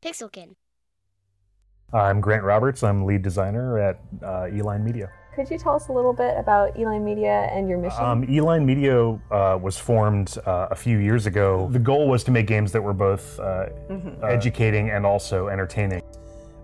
Pixelkin. I'm Grant Roberts. I'm lead designer at Eline Media. Could you tell us a little bit about Eline Media and your mission? Eline Media was formed a few years ago. The goal was to make games that were both educating and also entertaining.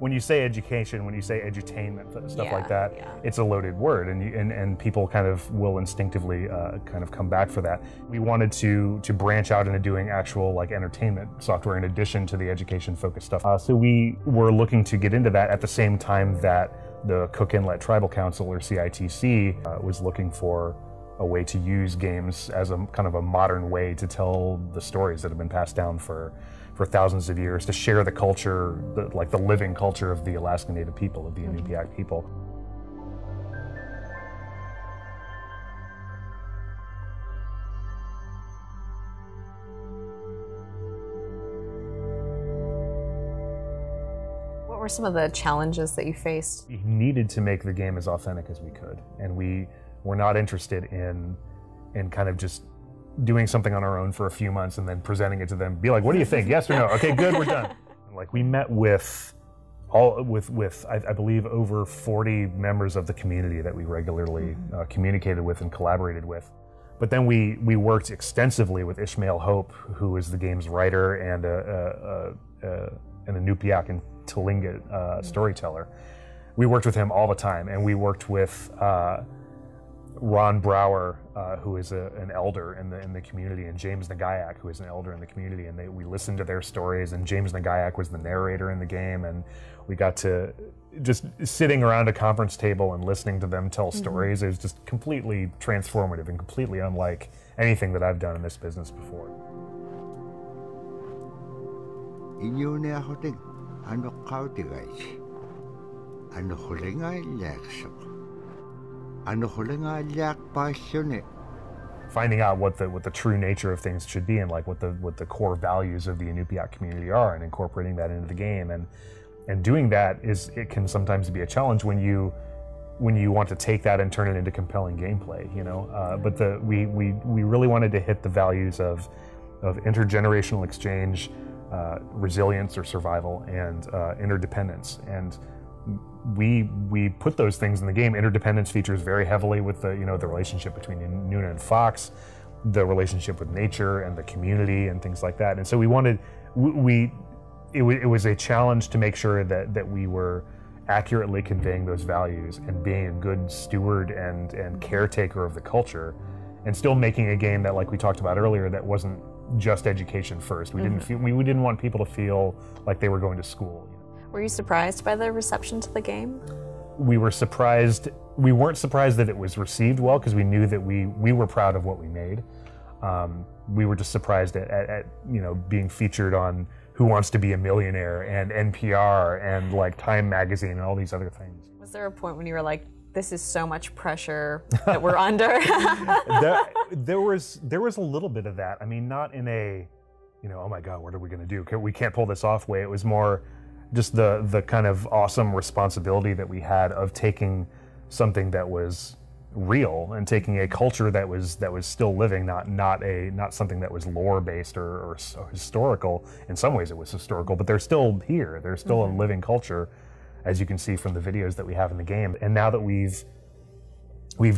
When you say education, when you say edutainment, stuff like that, it's a loaded word, and people kind of will instinctively kind of come back for that. We wanted to branch out into doing actual like entertainment software in addition to the education-focused stuff. So we were looking to get into that at the same time that the Cook Inlet Tribal Council, or CITC, was looking for a way to use games as a kind of a modern way to tell the stories that have been passed down for thousands of years, to share the culture, like the living culture of the Alaska Native people, of the Inupiaq people. What were some of the challenges that you faced? We needed to make the game as authentic as we could, and we were not interested in kind of just doing something on our own for a few months and then presenting it to them, be like, what do you think? Yes or no? Okay, good, we're done. Like, we met with I believe over 40 members of the community that we regularly communicated with and collaborated with. But then we worked extensively with Ishmael Hope, who is the game's writer and an Inupiaq and Tlingit storyteller. We worked with him all the time, and we worked with Ron Brower, who is an elder in the community, and James Nagayak, who is an elder in the community, and we listened to their stories, and James Nagayak was the narrator in the game, and we got to just sitting around a conference table and listening to them tell stories. It was just completely transformative and completely unlike anything that I've done in this business before. Finding out what the true nature of things should be, and like what the core values of the Inupiaq community are, and incorporating that into the game, and doing that it can sometimes be a challenge when you want to take that and turn it into compelling gameplay, you know. But we really wanted to hit the values of intergenerational exchange, resilience or survival, and interdependence. And we put those things in the game. Interdependence features very heavily with the relationship between Nuna and Fox, the relationship with nature and the community and things like that. And so it was a challenge to make sure that we were accurately conveying those values and being a good steward and caretaker of the culture, and still making a game that, like we talked about earlier, that wasn't just education first. We didn't want people to feel like they were going to school. Were you surprised by the reception to the game? We were surprised. We weren't surprised that it was received well, because we knew that we were proud of what we made. We were just surprised at being featured on Who Wants to Be a Millionaire and NPR and like Time Magazine and all these other things. Was there a point when you were like, this is so much pressure that we're under? There was a little bit of that. I mean, not in a, oh my God, what are we going to do? We can't pull this off way. It was more just the kind of awesome responsibility that we had of taking something that was real and taking a culture that was still living, not something that was lore based or historical. In some ways it was historical, but they're still here. They're still a living culture, as you can see from the videos that we have in the game. And now that we've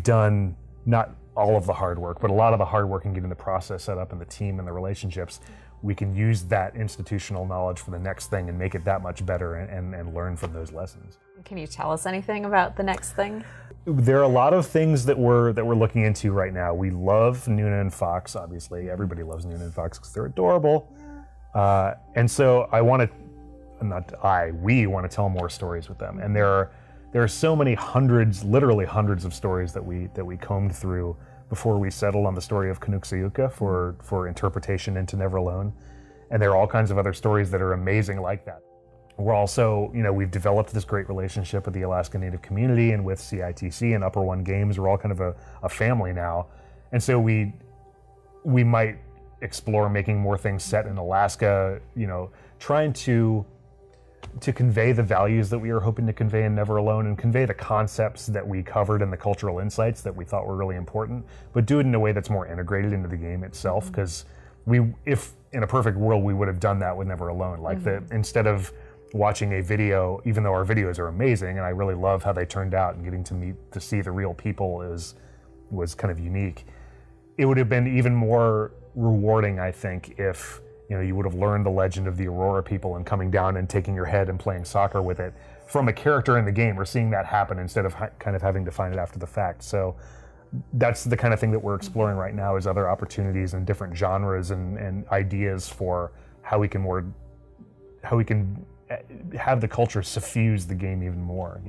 done not all of the hard work, but a lot of the hard work in getting the process set up and the team and the relationships, we can use that institutional knowledge for the next thing and make it that much better and learn from those lessons. Can you tell us anything about the next thing? There are a lot of things that we're looking into right now. We love Nuna and Fox, obviously. Everybody loves Nuna and Fox because they're adorable. And so we want to tell more stories with them. And there are so many literally hundreds of stories that we combed through before we settled on the story of Canucksayuka for interpretation into Never Alone. And there are all kinds of other stories that are amazing like that. We're also, we've developed this great relationship with the Alaska Native community and with CITC and Upper One Games. We're all kind of a family now. And so we might explore making more things set in Alaska, trying to convey the values that we were hoping to convey in Never Alone, and convey the concepts that we covered in the cultural insights that we thought were really important, but do it in a way that's more integrated into the game itself. Because in a perfect world, we would have done that with Never Alone. Like instead of watching a video, even though our videos are amazing, and I really love how they turned out, and getting to see the real people was kind of unique. It would have been even more rewarding, I think, if you would have learned the legend of the Aurora people and coming down and taking your head and playing soccer with it from a character in the game, or seeing that happen instead of kind of having to find it after the fact. So that's the kind of thing that we're exploring right now, is other opportunities and different genres and ideas for how we can have the culture suffuse the game even more.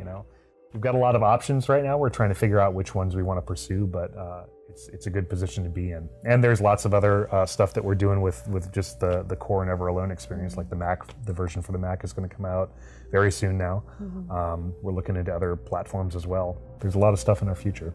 We've got a lot of options right now. We're trying to figure out which ones we want to pursue, but it's a good position to be in. And there's lots of other stuff that we're doing with just the core Never Alone experience, like the version for the Mac is going to come out very soon now. We're looking into other platforms as well. There's a lot of stuff in our future.